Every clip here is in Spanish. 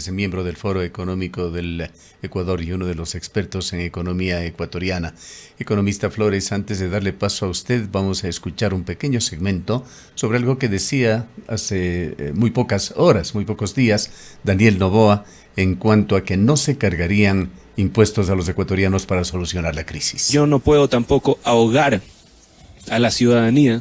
es miembro del Foro Económico del Ecuador y uno de los expertos en economía ecuatoriana. Economista Flores, antes de darle paso a usted, vamos a escuchar un pequeño segmento sobre algo que decía hace muy pocas horas, muy pocos días, Daniel Noboa, en cuanto a que no se cargarían impuestos a los ecuatorianos para solucionar la crisis. Yo no puedo tampoco ahogar a la ciudadanía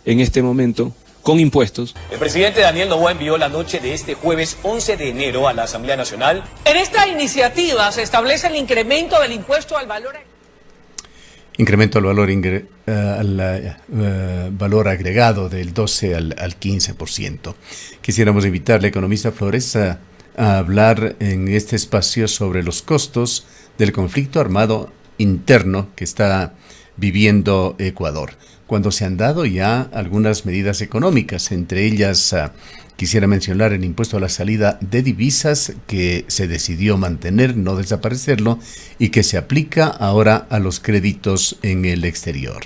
en este momento con impuestos. El presidente Daniel Noboa envió la noche de este jueves 11 de enero a la Asamblea Nacional. En esta iniciativa se establece el incremento del impuesto al valor valor agregado del 12 al 15%. Quisiéramos invitarle, economista Flores, a hablar en este espacio sobre los costos del conflicto armado interno que está viviendo Ecuador, cuando se han dado ya algunas medidas económicas, entre ellas quisiera mencionar el impuesto a la salida de divisas que se decidió mantener, no desaparecerlo, y que se aplica ahora a los créditos en el exterior.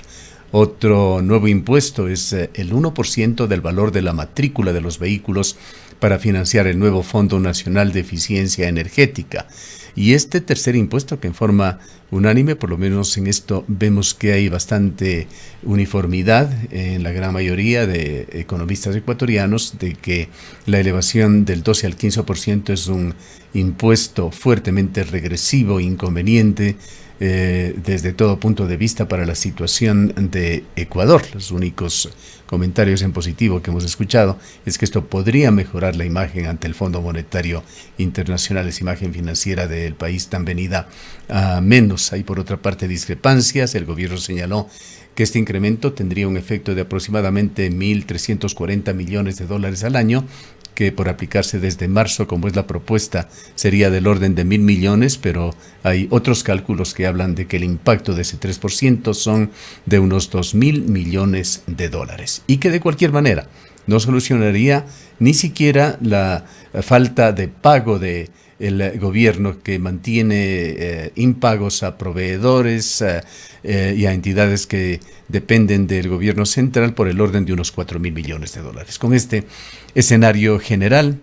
Otro nuevo impuesto es el 1% del valor de la matrícula de los vehículos para financiar el nuevo Fondo Nacional de Eficiencia Energética. Y este tercer impuesto, que en forma unánime, por lo menos en esto vemos que hay bastante uniformidad en la gran mayoría de economistas ecuatorianos, de que la elevación del 12 al 15% es un impuesto fuertemente regresivo, inconveniente, desde todo punto de vista para la situación de Ecuador. Los únicos comentarios en positivo que hemos escuchado es que esto podría mejorar la imagen ante el Fondo Monetario Internacional, esa imagen financiera del país tan venida a menos. Hay por otra parte discrepancias. El gobierno señaló que este incremento tendría un efecto de aproximadamente 1.340 millones de dólares al año, que por aplicarse desde marzo, como es la propuesta, sería del orden de 1.000 millones, pero hay otros cálculos que hablan de que el impacto de ese 3% son de unos 2.000 millones de dólares. Y que de cualquier manera no solucionaría ni siquiera la falta de pago de el gobierno, que mantiene impagos a proveedores y a entidades que dependen del gobierno central por el orden de unos 4.000 millones de dólares. Con este escenario general,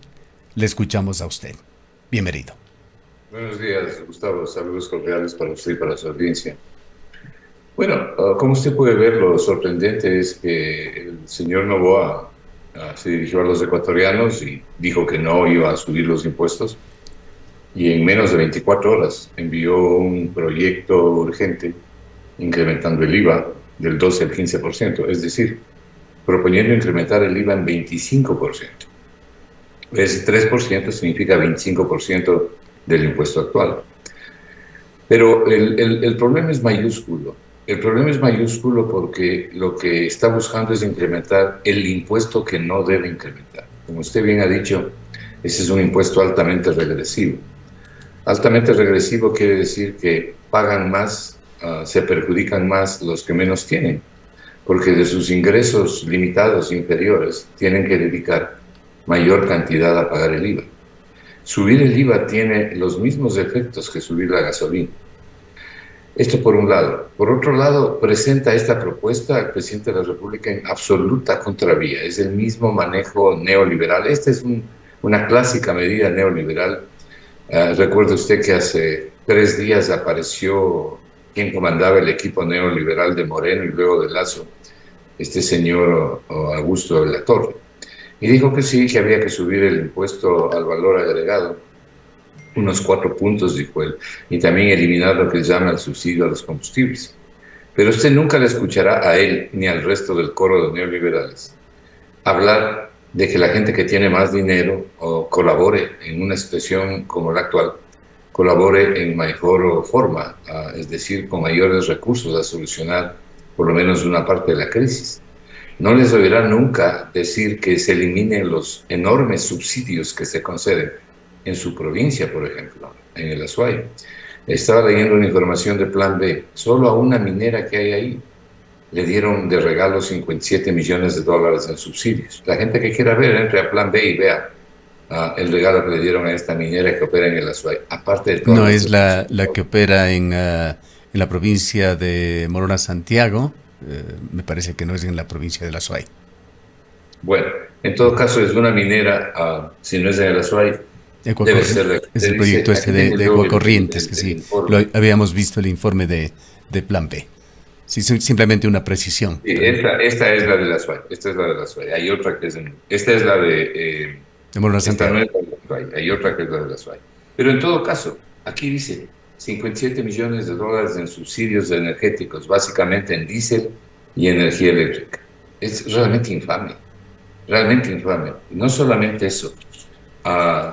le escuchamos a usted. Bienvenido. Buenos días, Gustavo. Saludos cordiales para usted y para su audiencia. Bueno, como usted puede ver, lo sorprendente es que el señor Noboa se dirigió a los ecuatorianos y dijo que no iba a subir los impuestos, y en menos de 24 horas envió un proyecto urgente incrementando el IVA del 12 al 15%, es decir, proponiendo incrementar el IVA en 25%. Ese 3% significa 25% del impuesto actual. Pero el problema es mayúsculo. El problema es mayúsculo porque lo que está buscando es incrementar el impuesto que no debe incrementar. Como usted bien ha dicho, ese es un impuesto altamente regresivo. Altamente regresivo quiere decir que pagan más, se perjudican más los que menos tienen, porque de sus ingresos limitados inferiores tienen que dedicar mayor cantidad a pagar el IVA. Subir el IVA tiene los mismos efectos que subir la gasolina. Esto por un lado. Por otro lado, presenta esta propuesta al presidente de la República en absoluta contravía. Es el mismo manejo neoliberal. Esta es una clásica medida neoliberal. Recuerde usted que hace 3 días apareció quien comandaba el equipo neoliberal de Moreno y luego de Lasso, este señor Augusto de la Torre, y dijo que sí, que había que subir el impuesto al valor agregado, unos 4 puntos, dijo él, y también eliminar lo que llama el subsidio a los combustibles. Pero usted nunca le escuchará a él ni al resto del coro de neoliberales hablar de que la gente que tiene más dinero colabore en una situación como la actual, colabore en mejor forma, es decir, con mayores recursos a solucionar por lo menos una parte de la crisis. No les oirá nunca decir que se eliminen los enormes subsidios que se conceden en su provincia, por ejemplo, en el Azuay. Estaba leyendo una información de Plan B. Solo a una minera que hay ahí le dieron de regalo 57 millones de dólares en subsidios. La gente que quiera ver, entre a Plan B y vea el regalo que le dieron a esta minera que opera en el Azuay. Aparte de todo. No es la que opera en la provincia de Morona, Santiago. Me parece que no es en la provincia de Azuay. Bueno, en todo caso es una minera, si no es en el Azuay, Debe ser, Es le el dice, proyecto este aquí tengo de yo Ecocorrientes, que el sí, informe. habíamos visto el informe de Plan B. Sí, simplemente una precisión. Sí, esta es la de la SUAY, esta es la de la SUAY. Hay otra que es, esta es la de, De Morona esta no Santiago. es la de la SUAY, hay otra que es la de la SUAY. Pero en todo caso, aquí dice 57 millones de dólares en subsidios energéticos, básicamente en diésel y energía eléctrica. Es realmente infame, realmente infame. No solamente eso,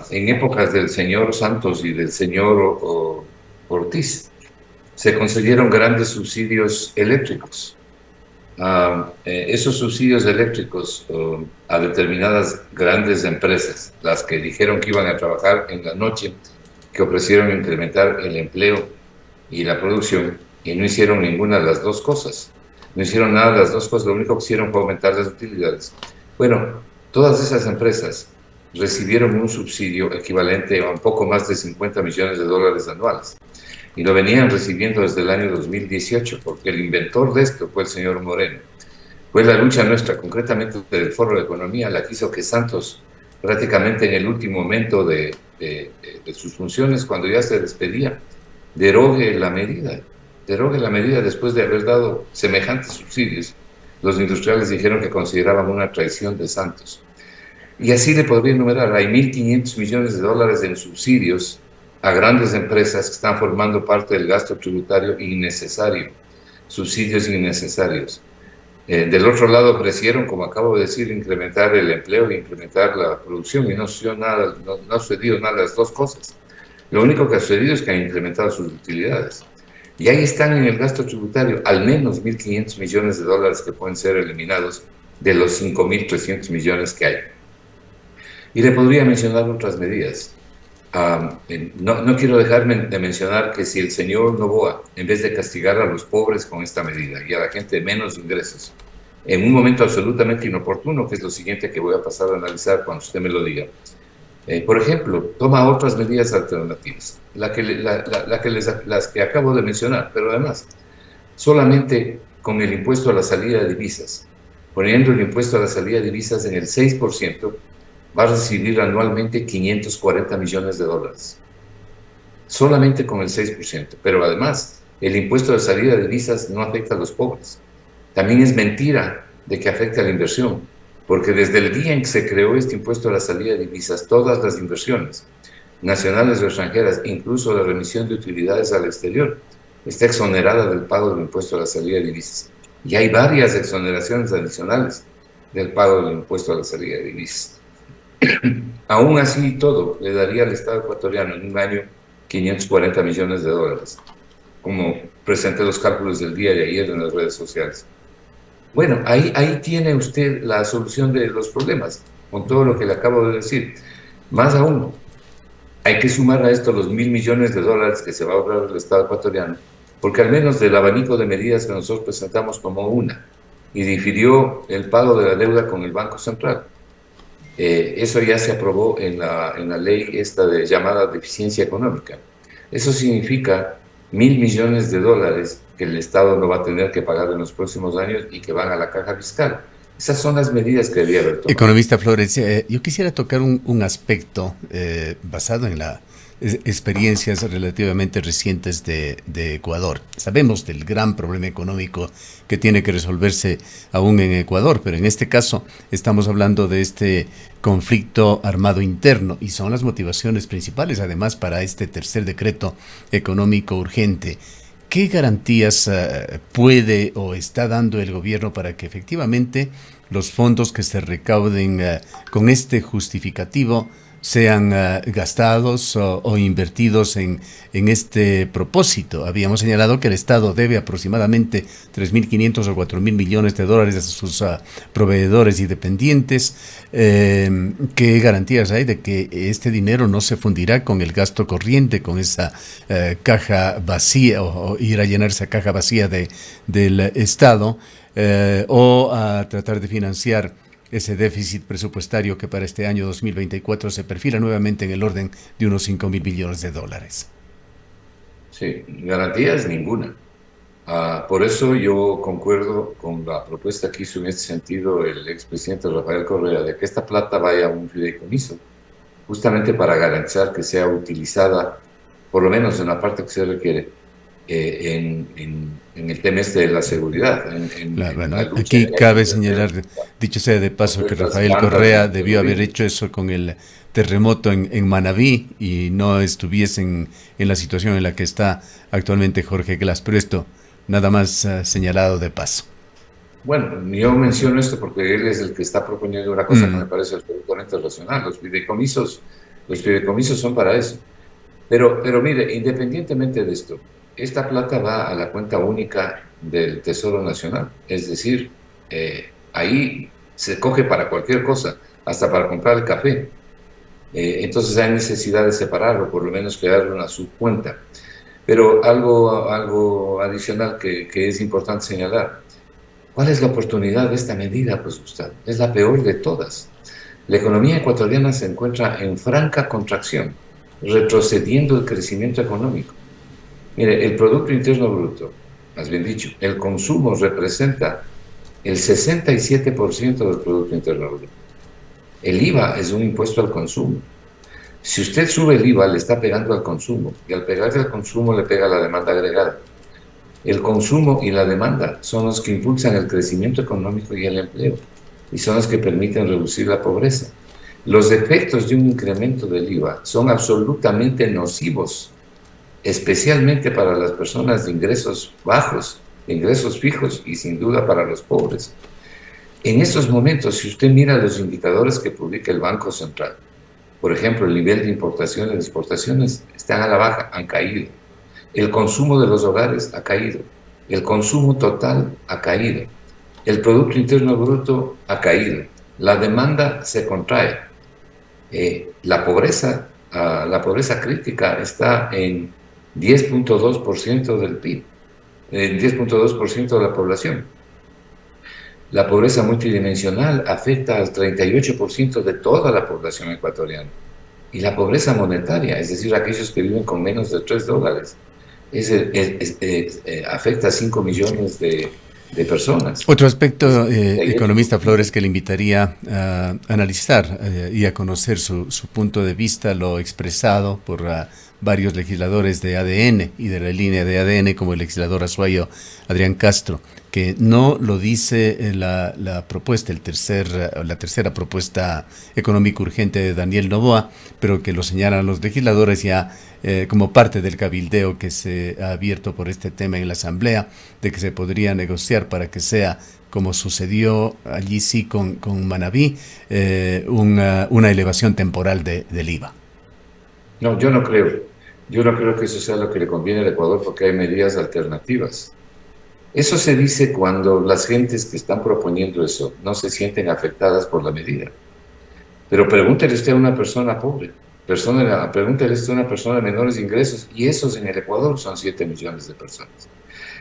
en épocas del señor Santos y del señor Ortiz, se concedieron grandes subsidios eléctricos. Esos subsidios eléctricos a determinadas grandes empresas, las que dijeron que iban a trabajar en la noche, que ofrecieron incrementar el empleo y la producción, y no hicieron ninguna de las dos cosas. No hicieron nada de las dos cosas, lo único que hicieron fue aumentar las utilidades. Bueno, todas esas empresas recibieron un subsidio equivalente a un poco más de 50 millones de dólares anuales y lo venían recibiendo desde el año 2018, porque el inventor de esto fue el señor Moreno. Fue la lucha nuestra, concretamente del Foro de Economía, la que hizo que Santos, prácticamente en el último momento de sus funciones, cuando ya se despedía, derogue la medida después de haber dado semejantes subsidios. Los industriales dijeron que consideraban una traición de Santos. Y así le podría enumerar, hay 1.500 millones de dólares en subsidios a grandes empresas que están formando parte del gasto tributario innecesario, subsidios innecesarios. Del otro lado ofrecieron, como acabo de decir, incrementar el empleo e incrementar la producción y no sucedió nada, no ha sucedido nada de las dos cosas. Lo único que ha sucedido es que han incrementado sus utilidades. Y ahí están en el gasto tributario al menos 1.500 millones de dólares que pueden ser eliminados de los 5.300 millones que hay. Y le podría mencionar otras medidas. No quiero dejarme de mencionar que si el señor Noboa, en vez de castigar a los pobres con esta medida y a la gente de menos ingresos, en un momento absolutamente inoportuno, que es lo siguiente que voy a pasar a analizar cuando usted me lo diga, por ejemplo, toma otras medidas alternativas, las que acabo de mencionar, pero además, solamente con el impuesto a la salida de divisas, poniendo el impuesto a la salida de divisas en el 6%, va a recibir anualmente 540 millones de dólares. Solamente con el 6%. Pero además, el impuesto de salida de divisas no afecta a los pobres. También es mentira de que afecte a la inversión, porque desde el día en que se creó este impuesto a la salida de divisas, todas las inversiones, nacionales o extranjeras, incluso la remisión de utilidades al exterior, está exonerada del pago del impuesto a la salida de divisas. Y hay varias exoneraciones adicionales del pago del impuesto a la salida de divisas. Aún así y todo, le daría al Estado ecuatoriano en un año 540 millones de dólares, como presenté los cálculos del día de ayer en las redes sociales. Bueno, ahí tiene usted la solución de los problemas, con todo lo que le acabo de decir. Más aún, hay que sumar a esto los 1.000 millones de dólares que se va a ahorrar el Estado ecuatoriano, porque al menos del abanico de medidas que nosotros presentamos tomó una, y difirió el pago de la deuda con el Banco Central. Eso ya se aprobó en la ley esta de llamada deficiencia económica. Eso significa 1.000 millones de dólares que el Estado no va a tener que pagar en los próximos años y que van a la caja fiscal. Esas son las medidas que debía haber tomado. Economista Flores, yo quisiera tocar un aspecto basado en las experiencias relativamente recientes de Ecuador. Sabemos del gran problema económico que tiene que resolverse aún en Ecuador, pero en este caso estamos hablando de este conflicto armado interno y son las motivaciones principales, además, para este tercer decreto económico urgente. ¿Qué garantías puede o está dando el gobierno para que efectivamente los fondos que se recauden con este justificativo sean gastados o invertidos en este propósito? Habíamos señalado que el Estado debe aproximadamente 3.500 o 4.000 millones de dólares a sus proveedores y dependientes. ¿Qué garantías hay de que este dinero no se fundirá con el gasto corriente, con esa caja vacía o ir a llenar esa caja vacía del Estado o a tratar de financiar ese déficit presupuestario que para este año 2024 se perfila nuevamente en el orden de unos 5.000 millones de dólares? Sí, garantías ninguna. Por eso yo concuerdo con la propuesta que hizo en este sentido el expresidente Rafael Correa de que esta plata vaya a un fideicomiso justamente para garantizar que sea utilizada, por lo menos en la parte que se requiere, en el tema este de la seguridad, en Bueno, la lucha aquí que hay cabe contra el señalar, terrorismo, dicho sea de paso, contra que estas Rafael bandas Correa del debió haber terrorismo. hecho eso con el terremoto en Manabí y no estuviesen en la situación en la que está actualmente Jorge Glass. Pero esto nada más señalado de paso. Bueno, yo menciono esto porque él es el que está proponiendo una cosa que me Mm, parece absolutamente racional. Los fideicomisos son para eso. Pero mire, independientemente de esto, esta plata va a la cuenta única del Tesoro Nacional. Es decir, ahí se coge para cualquier cosa, hasta para comprar el café. Entonces hay necesidad de separarlo, por lo menos crearle una subcuenta. Pero algo adicional que es importante señalar. ¿Cuál es la oportunidad de esta medida? Pues, Gustavo, es la peor de todas. La economía ecuatoriana se encuentra en franca contracción, retrocediendo el crecimiento económico. Mire, el Producto Interno Bruto, más bien dicho, el consumo representa el 67% del Producto Interno Bruto. El IVA es un impuesto al consumo. Si usted sube el IVA, le está pegando al consumo, y al pegarle al consumo le pega a la demanda agregada. El consumo y la demanda son los que impulsan el crecimiento económico y el empleo, y son los que permiten reducir la pobreza. Los efectos de un incremento del IVA son absolutamente nocivos, especialmente para las personas de ingresos bajos, de ingresos fijos y sin duda para los pobres. En estos momentos, si usted mira los indicadores que publica el Banco Central, por ejemplo, el nivel de importaciones y exportaciones están a la baja, han caído. El consumo de los hogares ha caído. El consumo total ha caído. El Producto Interno Bruto ha caído. La demanda se contrae. La pobreza crítica está en 10.2% del PIB, en 10.2% de la población. La pobreza multidimensional afecta al 38% de toda la población ecuatoriana. Y la pobreza monetaria, es decir, aquellos que viven con menos de $3, afecta a 5 millones de personas. Otro aspecto, Es economista 38%. Flores, que le invitaría a analizar y a conocer su punto de vista, lo expresado por varios legisladores de ADN y de la línea de ADN, como el legislador azuayo Adrián Castro, que no lo dice la propuesta, la tercera propuesta económica urgente de Daniel Noboa, pero que lo señalan los legisladores ya como parte del cabildeo que se ha abierto por este tema en la Asamblea, de que se podría negociar para que sea, como sucedió allí sí con Manabí, una elevación temporal del IVA. No, yo no creo. Yo no creo que eso sea lo que le conviene al Ecuador porque hay medidas alternativas. Eso se dice cuando las gentes que están proponiendo eso no se sienten afectadas por la medida. Pero pregúntele usted a una persona pobre, pregúntele usted a una persona de menores ingresos, y esos en el Ecuador son 7 millones de personas.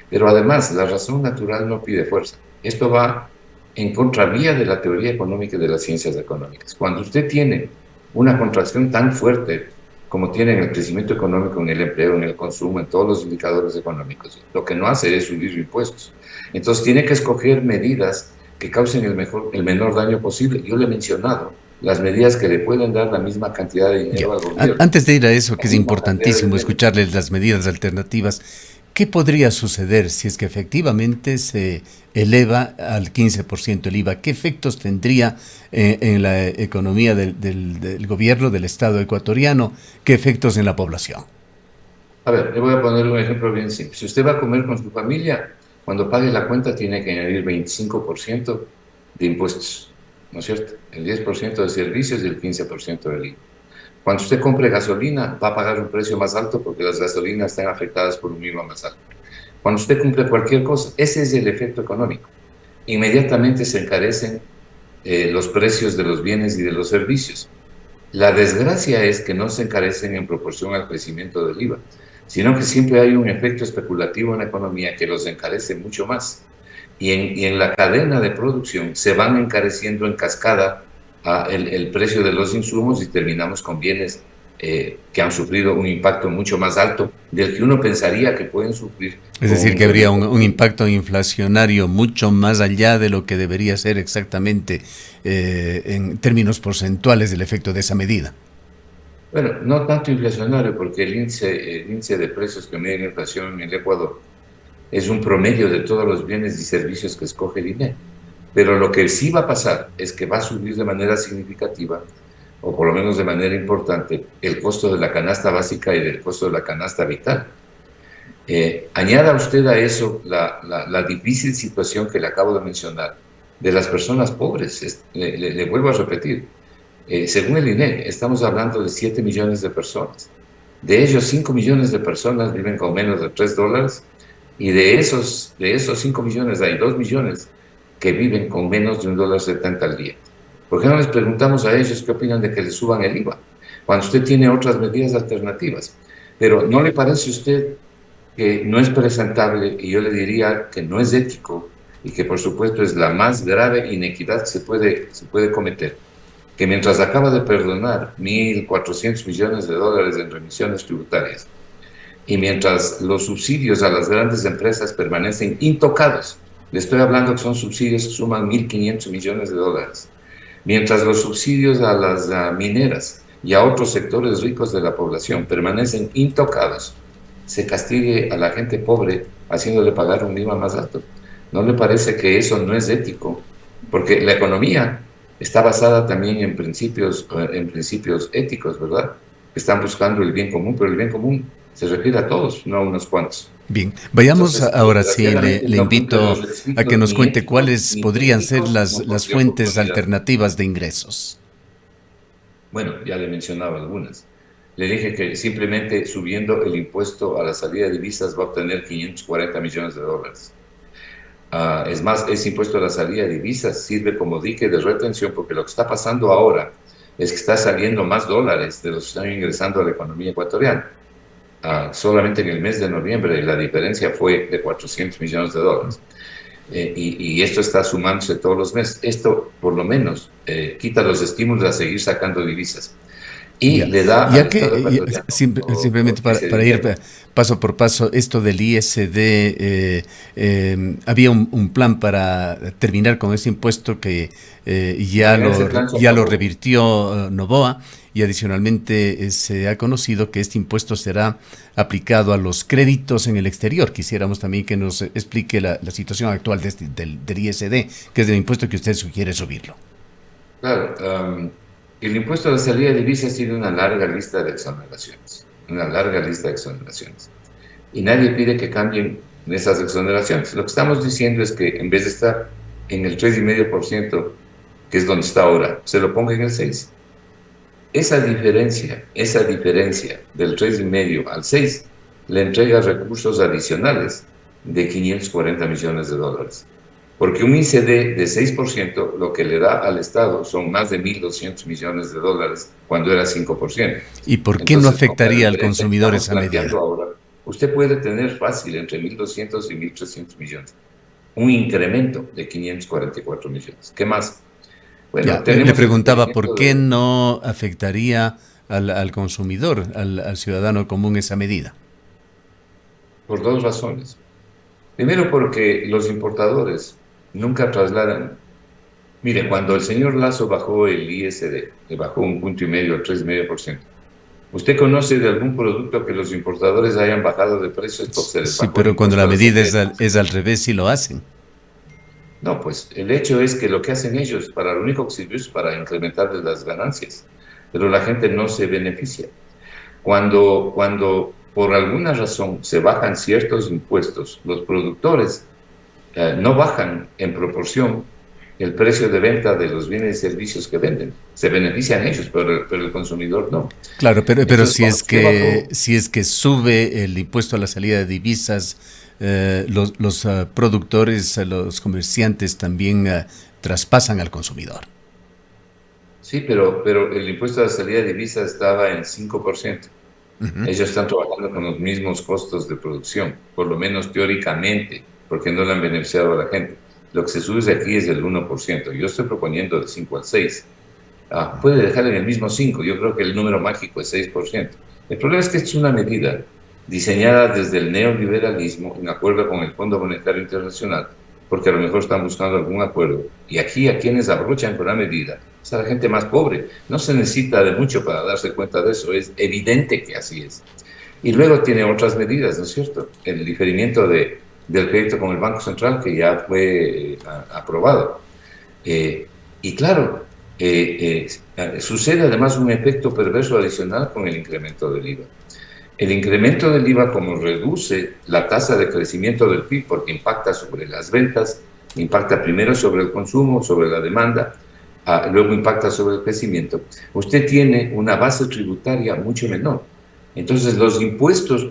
Pero además, la razón natural no pide fuerza. Esto va en contravía de la teoría económica y de las ciencias económicas. Cuando usted tiene una contracción tan fuerte como tiene en el crecimiento económico, en el empleo, en el consumo, en todos los indicadores económicos, lo que no hace es subir impuestos. Entonces tiene que escoger medidas que causen el menor daño posible. Yo le he mencionado las medidas que le pueden dar la misma cantidad de Ya. dinero al gobierno. Antes de ir a eso, La que es misma cantidad de importantísimo dinero. escucharles las medidas alternativas, ¿qué podría suceder si es que efectivamente se eleva al 15% el IVA? ¿Qué efectos tendría en la economía del gobierno, del Estado ecuatoriano? ¿Qué efectos en la población? A ver, le voy a poner un ejemplo bien simple. Si usted va a comer con su familia, cuando pague la cuenta tiene que añadir 25% de impuestos, ¿no es cierto? El 10% de servicios y el 15% del IVA. Cuando usted compre gasolina, va a pagar un precio más alto porque las gasolinas están afectadas por un IVA más alto. Cuando usted cumple cualquier cosa, ese es el efecto económico. Inmediatamente se encarecen los precios de los bienes y de los servicios. La desgracia es que no se encarecen en proporción al crecimiento del IVA, sino que siempre hay un efecto especulativo en la economía que los encarece mucho más. Y en la cadena de producción se van encareciendo en cascada el precio de los insumos y terminamos con bienes que han sufrido un impacto mucho más alto del que uno pensaría que pueden sufrir. Es decir, que habría un impacto inflacionario mucho más allá de lo que debería ser exactamente en términos porcentuales del efecto de esa medida. Bueno, no tanto inflacionario, porque el índice de precios que mide la inflación en el Ecuador es un promedio de todos los bienes y servicios que escoge el INE. Pero lo que sí va a pasar es que va a subir de manera significativa, o por lo menos de manera importante, el costo de la canasta básica y del costo de la canasta vital. Añada usted a eso la difícil situación que le acabo de mencionar de las personas pobres. Le vuelvo a repetir, según el INEC, estamos hablando de 7 millones de personas. De ellos, 5 millones de personas viven con menos de $3, y de esos 5 millones hay 2 millones que viven con menos de $1.70 al día. ¿Por qué no les preguntamos a ellos qué opinan de que les suban el IVA? Cuando usted tiene otras medidas alternativas. Pero ¿no le parece a usted que no es presentable, y yo le diría que no es ético, y que por supuesto es la más grave inequidad que se puede cometer, que mientras acaba de perdonar 1.400 millones de dólares en remisiones tributarias, y mientras los subsidios a las grandes empresas permanecen intocados, le estoy hablando que son subsidios que suman 1.500 millones de dólares, mientras los subsidios a las mineras y a otros sectores ricos de la población permanecen intocados, se castigue a la gente pobre haciéndole pagar un IVA más alto. ¿No le parece que eso no es ético? Porque la economía está basada también en principios éticos, ¿verdad? Están buscando el bien común, pero el bien común se refiere a todos, no a unos cuantos. Bien, vayamos Entonces, ahora sí, desgraciadamente, le no cumple invito los a requisitos que nos ni cuente éticos, cuáles ni podrían ser técnicos, ni las por fuentes oportunidad. alternativas de ingresos. Bueno, ya le mencionaba algunas. Le dije que simplemente subiendo el impuesto a la salida de divisas va a obtener 540 millones de dólares. Es más, ese impuesto a la salida de divisas sirve como dique de retención, porque lo que está pasando ahora es que está saliendo más dólares de los que están ingresando a la economía ecuatoriana. Solamente en el mes de noviembre la diferencia fue de 400 millones de dólares. Y esto está sumándose todos los meses. Esto, por lo menos, quita los estímulos a seguir sacando divisas y Ya, le da al ya Estado que ecuatoriano simplemente para ir dinero. paso por paso, esto del ISD, había un plan para terminar con ese impuesto que Bueno, ese plan se ya lo acabó. revirtió Noboa, y adicionalmente se ha conocido que este impuesto será aplicado a los créditos en el exterior. Quisiéramos también que nos explique la situación actual del ISD, que es el impuesto que usted sugiere subirlo. Claro, el impuesto a la salida de divisas tiene una larga lista de exoneraciones, una larga lista de exoneraciones. Y nadie pide que cambien esas exoneraciones. Lo que estamos diciendo es que en vez de estar en el 3,5%, que es donde está ahora, se lo ponga en el 6%. Esa diferencia del 3,5 al 6 le entrega recursos adicionales de 540 millones de dólares. Porque un ICD de 6% lo que le da al Estado son más de 1.200 millones de dólares cuando era 5%. ¿Y por qué no Entonces, con la afectaría al diferencia que consumidor estamos esa planteando medida? ahora, usted puede tener fácil entre 1.200 y 1.300 millones. Un incremento de 544 millones. ¿Qué más? Bueno, Ya, le tenemos el preguntaba por cumplimiento qué de, no afectaría al consumidor, al ciudadano común esa medida. por dos razones. Primero, porque los importadores nunca trasladan. Mire, cuando el señor Lazo bajó el ISD, le bajó 1,5 al 3,5%. ¿Usted conoce de algún producto que los importadores hayan bajado de precios porque se les Sí, bajó el pero cuando impuesto la a la medida salida de es divisas? al revés, sí lo hacen. No, pues el hecho es que lo que hacen ellos, para lo único que sirvió es para incrementarles las ganancias, pero la gente no se beneficia. Cuando por alguna razón se bajan ciertos impuestos, los productores no bajan en proporción el precio de venta de los bienes y servicios que venden. Se benefician ellos, pero el consumidor no. Claro, pero Entonces, cuando usted bajó, si es que sube el impuesto a la salida de divisas, los productores, los comerciantes también traspasan al consumidor. sí, pero el impuesto a la salida de divisas estaba en 5%. Ujú. Ellos están trabajando con los mismos costos de producción, por lo menos teóricamente, porque no le han beneficiado a la gente. Lo que se sube de aquí es del 1%. Yo estoy proponiendo del 5 al 6. Puede dejar en el mismo 5. Yo creo que el número mágico es 6%. El problema es que es una medida diseñada desde el neoliberalismo, en acuerdo con el Fondo Monetario Internacional, porque a lo mejor están buscando algún acuerdo. Y aquí a quienes abrochan con la medida es a la gente más pobre. No se necesita de mucho para darse cuenta de eso, es evidente que así es. Y luego tiene otras medidas, ¿no es cierto? El diferimiento del crédito con el Banco Central, que ya fue aprobado. Y claro, sucede además un efecto perverso adicional con el incremento del IVA. El incremento del IVA, como reduce la tasa de crecimiento del PIB, porque impacta sobre las ventas, impacta primero sobre el consumo, sobre la demanda, luego impacta sobre el crecimiento, usted tiene una base tributaria mucho menor. Entonces los impuestos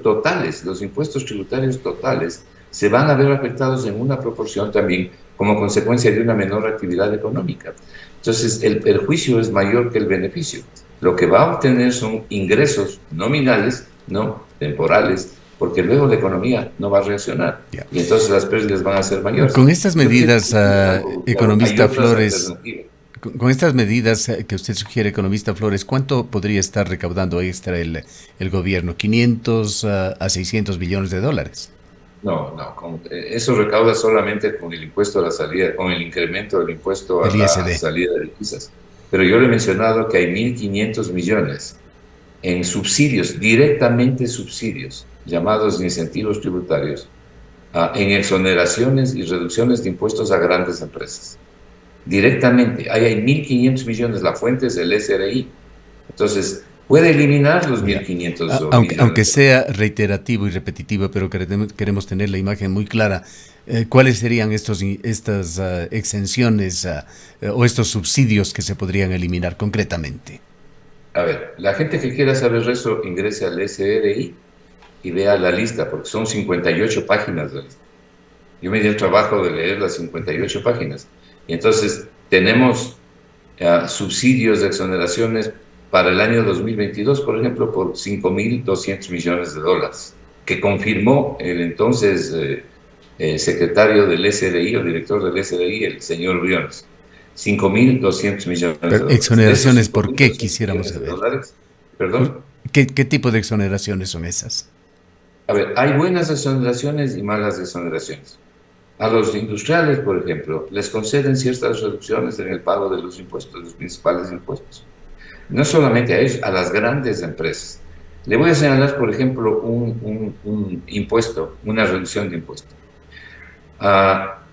tributarios totales, se van a ver afectados en una proporción también como consecuencia de una menor actividad económica. Entonces el perjuicio es mayor que el beneficio. Lo que va a obtener son ingresos nominales, no temporales, porque luego la economía no va a reaccionar. Yeah. Y entonces las pérdidas van a ser mayores. Con estas medidas, economista Flores, con estas medidas que usted sugiere, economista Flores, ¿cuánto podría estar recaudando extra el gobierno? ¿500 a 600 billones de dólares? No, eso recauda solamente con el impuesto a la salida, con el incremento del impuesto a la salida de divisas. Pero yo le he mencionado que hay 1.500 millones en subsidios, directamente subsidios, llamados incentivos tributarios, en exoneraciones y reducciones de impuestos a grandes empresas. Directamente, ahí hay 1.500 millones, la fuente es el SRI. Entonces, puede eliminar los 1.500 millones. Aunque sea reiterativo y repetitivo, pero queremos tener la imagen muy clara. ¿Cuáles serían estas exenciones o estos subsidios que se podrían eliminar concretamente? A ver, la gente que quiera saber eso ingrese al SRI y vea la lista, porque son 58 páginas de lista. Yo me di el trabajo de leer las 58 páginas. Y entonces tenemos subsidios de exoneraciones para el año 2022, por ejemplo, por 5.200 millones de dólares, que confirmó el entonces secretario del SRI o director del SRI, el señor Briones. 5.200 millones de dólares. ¿Exoneraciones por qué quisiéramos saber? ¿Perdón? ¿Qué tipo de exoneraciones son esas? A ver, hay buenas exoneraciones y malas exoneraciones. A los industriales, por ejemplo, les conceden ciertas reducciones en el pago de los impuestos, los principales impuestos. No solamente a ellos, a las grandes empresas. Le voy a señalar, por ejemplo, un impuesto, una reducción de impuesto,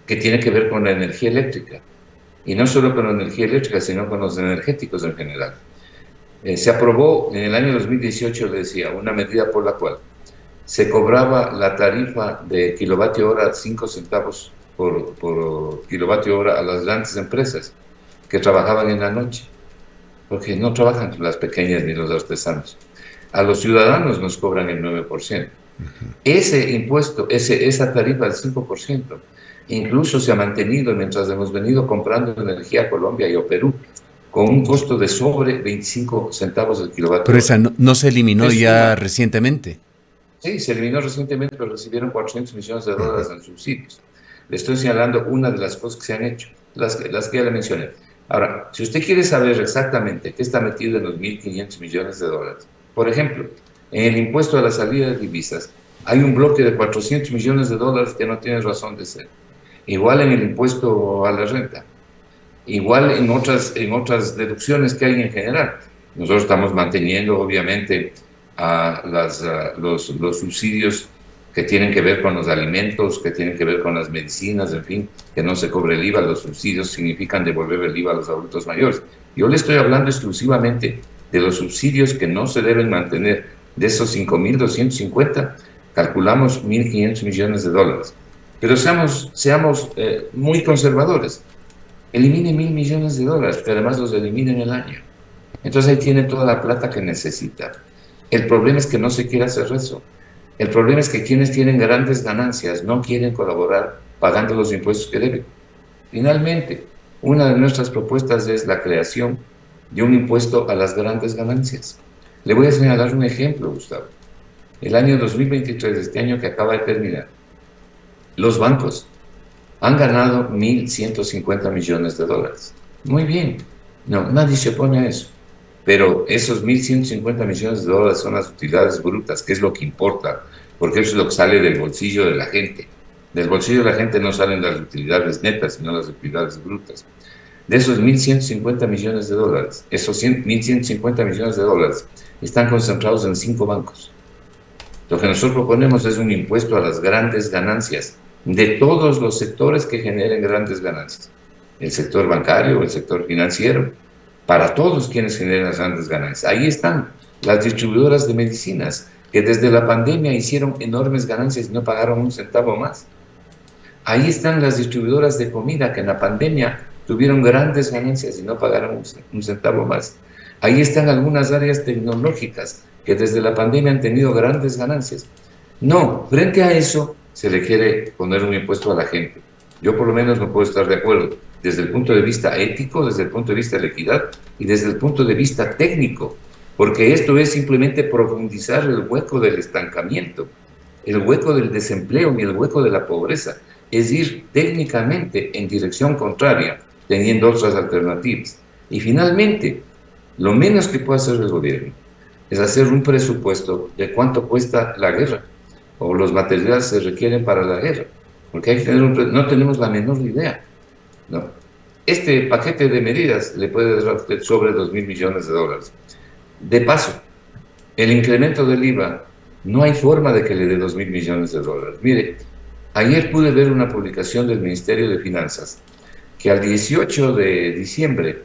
que tiene que ver con la energía eléctrica. Y no solo con la energía eléctrica, sino con los energéticos en general. Se aprobó en el año 2018, le decía, una medida por la cual se cobraba la tarifa de kilovatio hora 5 centavos por kilovatio hora a las grandes empresas que trabajaban en la noche, porque no trabajan las pequeñas ni los artesanos. A los ciudadanos nos cobran el 9%. Ese impuesto, esa tarifa del 5%, incluso se ha mantenido mientras hemos venido comprando energía a Colombia y a Perú, con un costo de sobre 25 centavos el kilovatio. Pero esa no se eliminó ya recientemente. Sí, se eliminó recientemente, pero recibieron 400 millones de dólares en subsidios. Le estoy señalando una de las cosas que se han hecho, las que ya le mencioné. Ahora, si usted quiere saber exactamente qué está metido en los 1.500 millones de dólares, por ejemplo, en el impuesto a la salida de divisas, hay un bloque de 400 millones de dólares que no tiene razón de ser. Igual en el impuesto a la renta, igual en otras deducciones que hay en general. Nosotros estamos manteniendo, obviamente, los subsidios que tienen que ver con los alimentos, que tienen que ver con las medicinas, en fin, que no se cobre el IVA. Los subsidios significan devolver el IVA a los adultos mayores. Yo le estoy hablando exclusivamente de los subsidios que no se deben mantener. De esos 5.250, calculamos 1.500 millones de dólares. Pero seamos muy conservadores. Eliminen 1.000 millones de dólares, que además los eliminen el año. Entonces ahí tiene toda la plata que necesita. El problema es que no se quiere hacer eso. El problema es que quienes tienen grandes ganancias no quieren colaborar pagando los impuestos que deben. Finalmente, una de nuestras propuestas es la creación de un impuesto a las grandes ganancias. Le voy a señalar un ejemplo, Gustavo. El año 2023, este año que acaba de terminar, los bancos han ganado 1.150 millones de dólares. Muy bien. No, nadie se opone a eso. Pero esos 1.150 millones de dólares son las utilidades brutas, que es lo que importa, porque eso es lo que sale del bolsillo de la gente. Del bolsillo de la gente no salen las utilidades netas, sino las utilidades brutas. De esos 1.150 millones de dólares, esos 1.150 millones de dólares están concentrados en 5 bancos. Lo que nosotros proponemos es un impuesto a las grandes ganancias de todos los sectores que generen grandes ganancias. El sector bancario, el sector financiero, para todos quienes generan las grandes ganancias. Ahí están las distribuidoras de medicinas, que desde la pandemia hicieron enormes ganancias y no pagaron un centavo más. Ahí están las distribuidoras de comida, que en la pandemia tuvieron grandes ganancias y no pagaron un centavo más. Ahí están algunas áreas tecnológicas que desde la pandemia han tenido grandes ganancias. No, frente a eso se le quiere poner un impuesto a la gente. Yo por lo menos no puedo estar de acuerdo desde el punto de vista ético, desde el punto de vista de la equidad y desde el punto de vista técnico, porque esto es simplemente profundizar el hueco del estancamiento, el hueco del desempleo y el hueco de la pobreza. Es ir técnicamente en dirección contraria, teniendo otras alternativas. Y finalmente, lo menos que puede hacer el gobierno es hacer un presupuesto de cuánto cuesta la guerra o los materiales que se requieren para la guerra, porque hay que tener no tenemos la menor idea, ¿no? Este paquete de medidas le puede dar a usted sobre 2.000 millones de dólares. De paso, el incremento del IVA, no hay forma de que le dé 2.000 millones de dólares. Mire, ayer pude ver una publicación del Ministerio de Finanzas que al 18 de diciembre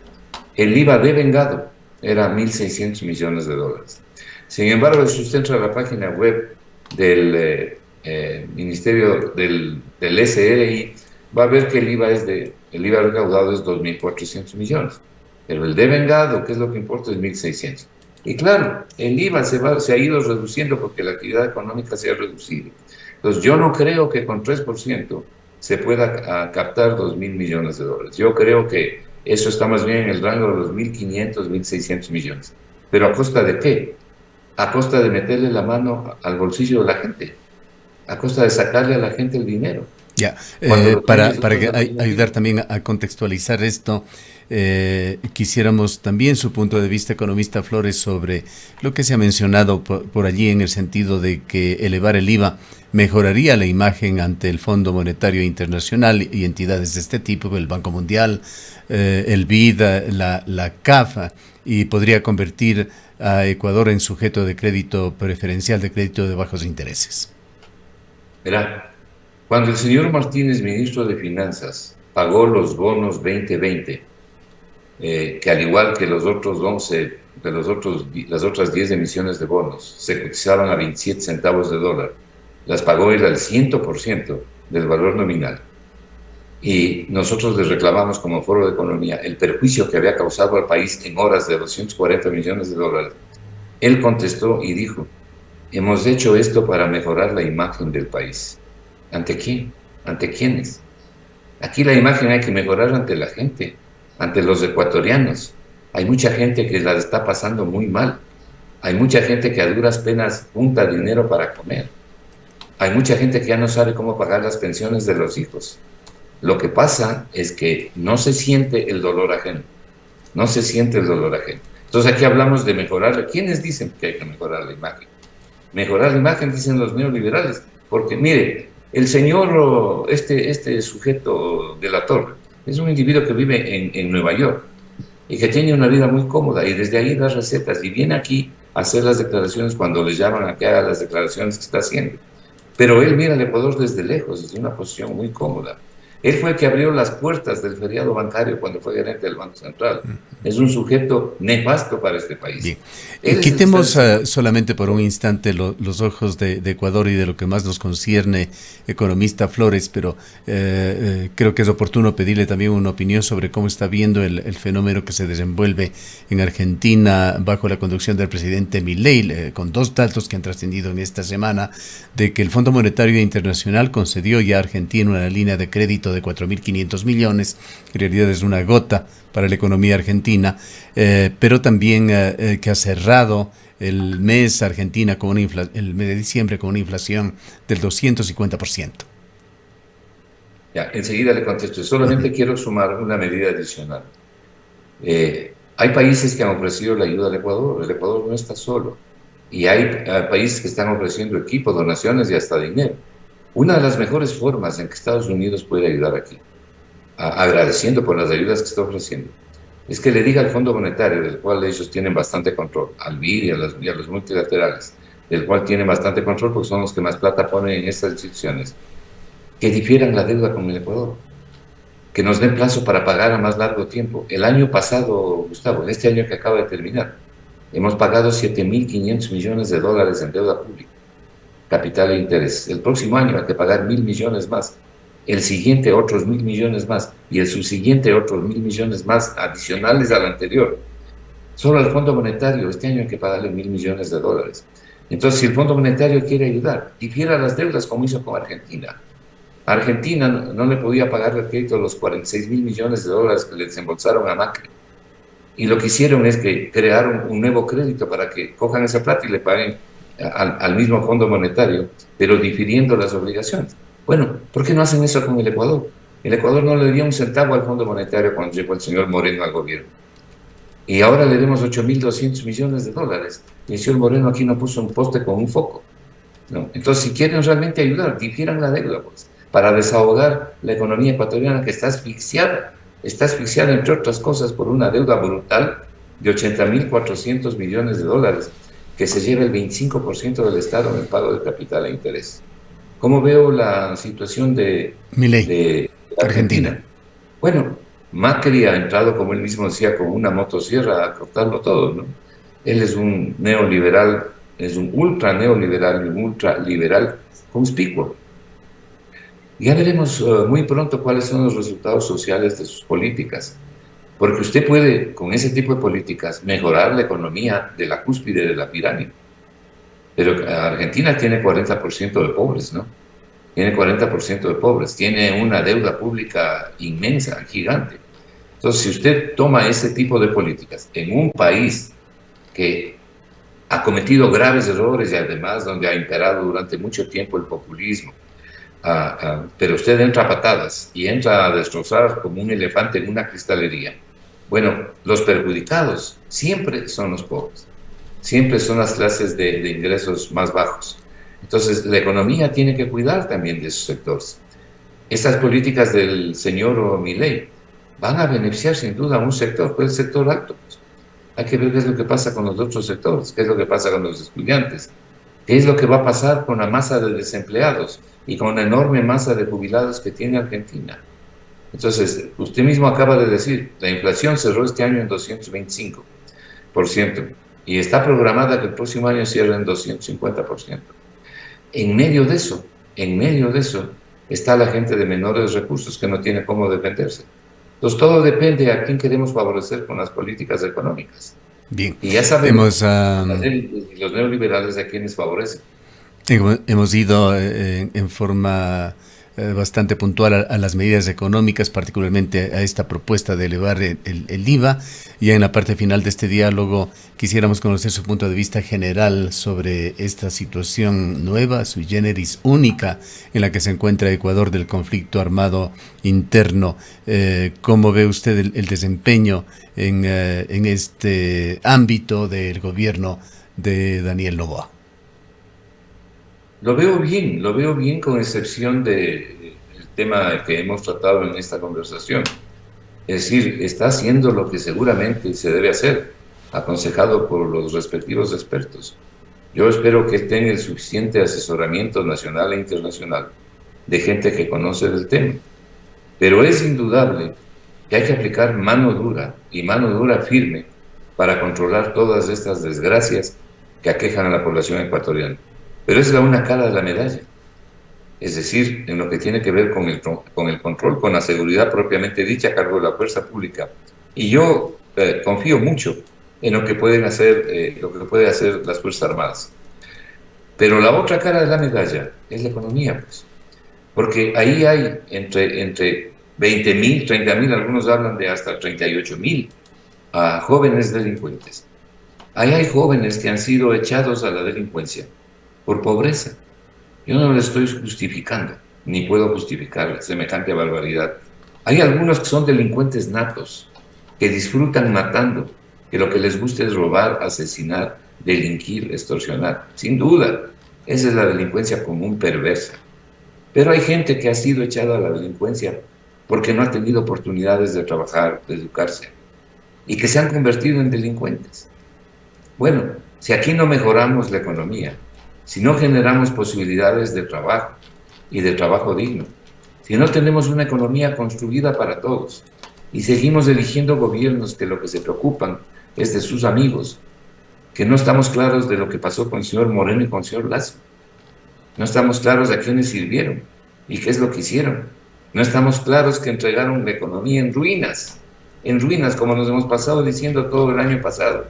el IVA devengado era 1.600 millones de dólares. Sin embargo, si usted entra a la página web del Ministerio del SRI, va a ver que el IVA recaudado es 2.400 millones, pero el devengado, que es lo que importa, es 1.600. Y claro, el IVA se ha ido reduciendo porque la actividad económica se ha reducido. Entonces, yo no creo que con 3% se pueda captar 2.000 millones de dólares. Yo creo que eso está más bien en el rango de los 1.500, 1.600 millones. ¿Pero a costa de qué? A costa de meterle la mano al bolsillo de la gente, a costa de sacarle a la gente el dinero. Ya, para ayudar también a contextualizar esto, quisiéramos también su punto de vista, economista Flores, sobre lo que se ha mencionado por allí en el sentido de que elevar el IVA mejoraría la imagen ante el Fondo Monetario Internacional y entidades de este tipo, el Banco Mundial, el BID, la CAF, y podría convertir a Ecuador en sujeto de crédito preferencial, de crédito de bajos intereses. Verá, cuando el señor Martínez, ministro de Finanzas, pagó los bonos 2020, que al igual que los otros 11, las otras 10 emisiones de bonos, se cotizaban a 27 centavos de dólar, las pagó él al 100% del valor nominal. Y nosotros les reclamamos como Foro de Economía el perjuicio que había causado al país en horas de 240 millones de dólares. Él contestó y dijo: hemos hecho esto para mejorar la imagen del país. ¿Ante quién? ¿Ante quiénes? Aquí la imagen hay que mejorar ante la gente, ante los ecuatorianos. Hay mucha gente que la está pasando muy mal. Hay mucha gente que a duras penas junta dinero para comer. Hay mucha gente que ya no sabe cómo pagar las pensiones de los hijos. Lo que pasa es que no se siente el dolor ajeno. No se siente el dolor ajeno. Entonces aquí hablamos de mejorar. ¿Quiénes dicen que hay que mejorar la imagen? Mejorar la imagen, dicen los neoliberales. Porque mire, el señor, este sujeto delator, es un individuo que vive en Nueva York y que tiene una vida muy cómoda y desde ahí da recetas y viene aquí a hacer las declaraciones cuando le llaman a que haga las declaraciones que está haciendo. Pero él mira al Ecuador desde lejos, desde una posición muy cómoda. Él fue el que abrió las puertas del feriado bancario cuando fue gerente del Banco Central. Es un sujeto nefasto para este país. Bien. Quitemos solamente por un instante los ojos de Ecuador y de lo que más nos concierne, economista Flores, pero creo que es oportuno pedirle también una opinión sobre cómo está viendo el fenómeno que se desenvuelve en Argentina bajo la conducción del presidente Milei, con 2 datos que han trascendido en esta semana, de que el Fondo Monetario Internacional concedió ya a Argentina una línea de crédito de 4.500 millones, en realidad es una gota para la economía argentina, pero también que ha cerrado el mes Argentina con el mes de diciembre con una inflación del 250%. Ya, enseguida le contesto. Solamente quiero sumar una medida adicional. Hay países que han ofrecido la ayuda al Ecuador. El Ecuador no está solo. Y hay países que están ofreciendo equipos, donaciones y hasta dinero. Una de las mejores formas en que Estados Unidos puede ayudar aquí, agradeciendo por las ayudas que está ofreciendo, es que le diga al Fondo Monetario, del cual ellos tienen bastante control, al BID y a los multilaterales, del cual tienen bastante control porque son los que más plata ponen en estas instituciones, que difieran la deuda con el Ecuador, que nos den plazo para pagar a más largo tiempo. El año pasado, Gustavo, en este año que acaba de terminar, hemos pagado 7.500 millones de dólares en deuda pública, capital e interés. El próximo año hay que pagar 1.000 millones más. El siguiente otros 1.000 millones más. Y el subsiguiente otros 1.000 millones más adicionales al anterior. Solo al Fondo Monetario este año hay que pagarle 1.000 millones de dólares. Entonces, si el Fondo Monetario quiere ayudar, difiera las deudas como hizo con Argentina. A Argentina no le podía pagar el crédito a los 46.000 millones de dólares que le desembolsaron a Macri. Y lo que hicieron es que crearon un nuevo crédito para que cojan esa plata y le paguen al mismo Fondo Monetario, pero difiriendo las obligaciones. Bueno, ¿por qué no hacen eso con el Ecuador? El Ecuador no le dio un centavo al Fondo Monetario cuando llegó el señor Moreno al gobierno. Y ahora le demos 8.200 millones de dólares. Y el señor Moreno aquí no puso un poste con un foco, ¿no? Entonces, si quieren realmente ayudar, difieran la deuda, pues, para desahogar la economía ecuatoriana que está asfixiada. Está asfixiada, entre otras cosas, por una deuda brutal de 80.400 millones de dólares, que se lleva el 25% del Estado en el pago de capital e interés. ¿Cómo veo la situación Milei, de Argentina? Bueno, Macri ha entrado, como él mismo decía, con una motosierra a cortarlo todo, ¿no? Él es un neoliberal, es un ultra neoliberal y un ultraliberal conspicuo. Ya veremos muy pronto cuáles son los resultados sociales de sus políticas, porque usted puede, con ese tipo de políticas, mejorar la economía de la cúspide de la pirámide. Pero Argentina tiene 40% de pobres, ¿no? Tiene 40% de pobres, tiene una deuda pública inmensa, gigante. Entonces, si usted toma ese tipo de políticas en un país que ha cometido graves errores y además donde ha imperado durante mucho tiempo el populismo, pero usted entra a patadas y entra a destrozar como un elefante en una cristalería. Bueno, los perjudicados siempre son los pobres, siempre son las clases de ingresos más bajos. Entonces, la economía tiene que cuidar también de esos sectores. Estas políticas del señor Milei van a beneficiar sin duda a un sector, pues el sector alto. Pues. Hay que ver qué es lo que pasa con los otros sectores, qué es lo que pasa con los estudiantes, qué es lo que va a pasar con la masa de desempleados y con la enorme masa de jubilados que tiene Argentina. Entonces, usted mismo acaba de decir, la inflación cerró este año en 225% y está programada que el próximo año cierre en 250%. En medio de eso, está la gente de menores recursos que no tiene cómo defenderse. Entonces, todo depende a quién queremos favorecer con las políticas económicas. bien, Y ya sabemos, las élites y los neoliberales a quienes favorecen. hemos ido en forma bastante puntual a las medidas económicas, particularmente a esta propuesta de elevar el IVA. Y en la parte final de este diálogo quisiéramos conocer su punto de vista general sobre esta situación nueva, sui generis, única, en la que se encuentra Ecuador del conflicto armado interno. ¿Cómo ve usted el desempeño en este ámbito del gobierno de Daniel Noboa? Lo veo bien con excepción del tema que hemos tratado en esta conversación. Es decir, está haciendo lo que seguramente se debe hacer, aconsejado por los respectivos expertos. Yo espero que él tenga el suficiente asesoramiento nacional e internacional de gente que conoce del tema. Pero es indudable que hay que aplicar mano dura y mano dura firme para controlar todas estas desgracias que aquejan a la población ecuatoriana. Pero es una cara de la medalla. Es decir, en lo que tiene que ver con el control, con la seguridad propiamente dicha a cargo de la fuerza pública. Y yo confío mucho en lo que pueden hacer, lo que pueden hacer las Fuerzas Armadas. Pero la otra cara de la medalla es la economía, pues. Porque ahí hay entre 20.000, 30.000, algunos hablan de hasta 38.000 jóvenes delincuentes. Ahí hay jóvenes que han sido echados a la delincuencia por pobreza. Yo no le estoy justificando, ni puedo justificar semejante barbaridad. Hay algunos que son delincuentes natos, que disfrutan matando, que lo que les gusta es robar, asesinar, delinquir, extorsionar. Sin duda, esa es la delincuencia común perversa. Pero hay gente que ha sido echada a la delincuencia porque no ha tenido oportunidades de trabajar, de educarse, y que se han convertido en delincuentes. Bueno, si aquí no mejoramos la economía, si no generamos posibilidades de trabajo y de trabajo digno, si no tenemos una economía construida para todos y seguimos eligiendo gobiernos que lo que se preocupan es de sus amigos, que no estamos claros de lo que pasó con el señor Moreno y con el señor Lazo, no estamos claros a quiénes sirvieron y qué es lo que hicieron, no estamos claros que entregaron la economía en ruinas, como nos hemos pasado diciendo todo el año pasado.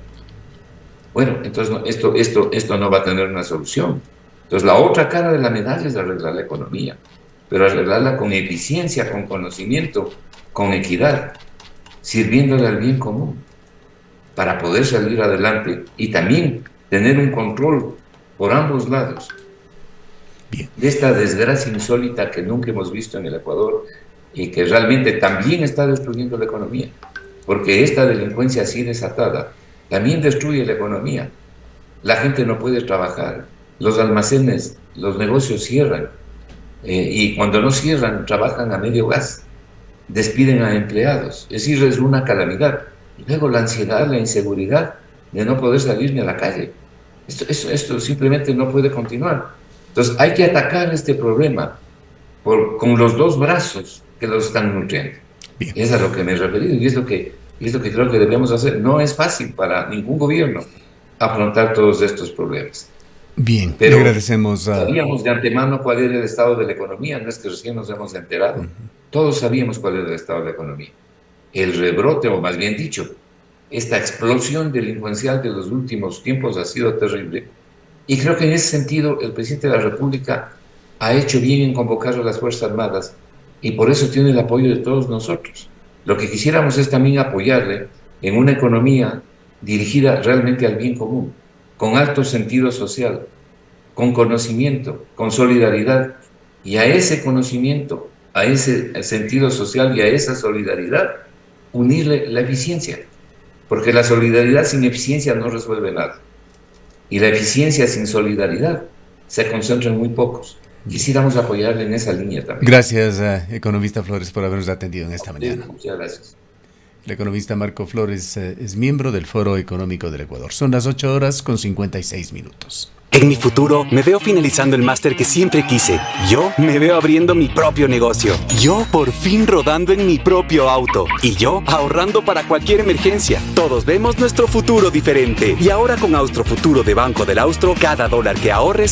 Bueno, entonces esto no va a tener una solución. Entonces la otra cara de la medalla es arreglar la economía, pero arreglarla con eficiencia, con conocimiento, con equidad, sirviéndole al bien común, para poder salir adelante y también tener un control por ambos lados de esta desgracia insólita que nunca hemos visto en el Ecuador y que realmente también está destruyendo la economía, porque esta delincuencia así desatada también destruye la economía. La gente no puede trabajar, los almacenes, los negocios cierran, y cuando no cierran trabajan a medio gas, despiden a empleados, es decir, es una calamidad. Y luego la ansiedad, la inseguridad de no poder salir ni a la calle. Esto simplemente no puede continuar. Entonces hay que atacar este problema con los dos brazos que los están nutriendo. Bien. Es a lo que me he referido y es lo que creo que debemos hacer. No es fácil para ningún gobierno afrontar todos estos problemas. Bien, pero le agradecemos sabíamos de antemano cuál era el estado de la economía, no es que recién nos hemos enterado. Todos sabíamos cuál era el estado de la economía. El rebrote, o más bien dicho, esta explosión delincuencial de los últimos tiempos ha sido terrible. Y creo que en ese sentido el presidente de la República ha hecho bien en convocar a las Fuerzas Armadas y por eso tiene el apoyo de todos nosotros. Lo que quisiéramos es también apoyarle en una economía dirigida realmente al bien común, con alto sentido social, con conocimiento, con solidaridad, y a ese conocimiento, a ese sentido social y a esa solidaridad, unirle la eficiencia, porque la solidaridad sin eficiencia no resuelve nada, y la eficiencia sin solidaridad se concentra en muy pocos. Quisiéramos apoyarle en esa línea también. Gracias, economista Flores, por habernos atendido en esta mañana. Muchas gracias. El economista Marco Flores es miembro del Foro Económico del Ecuador. Son las 8:56. En mi futuro, me veo finalizando el máster que siempre quise. Yo me veo abriendo mi propio negocio. Yo por fin rodando en mi propio auto. Y yo ahorrando para cualquier emergencia. Todos vemos nuestro futuro diferente. Y ahora con Austro Futuro de Banco del Austro, cada dólar que ahorres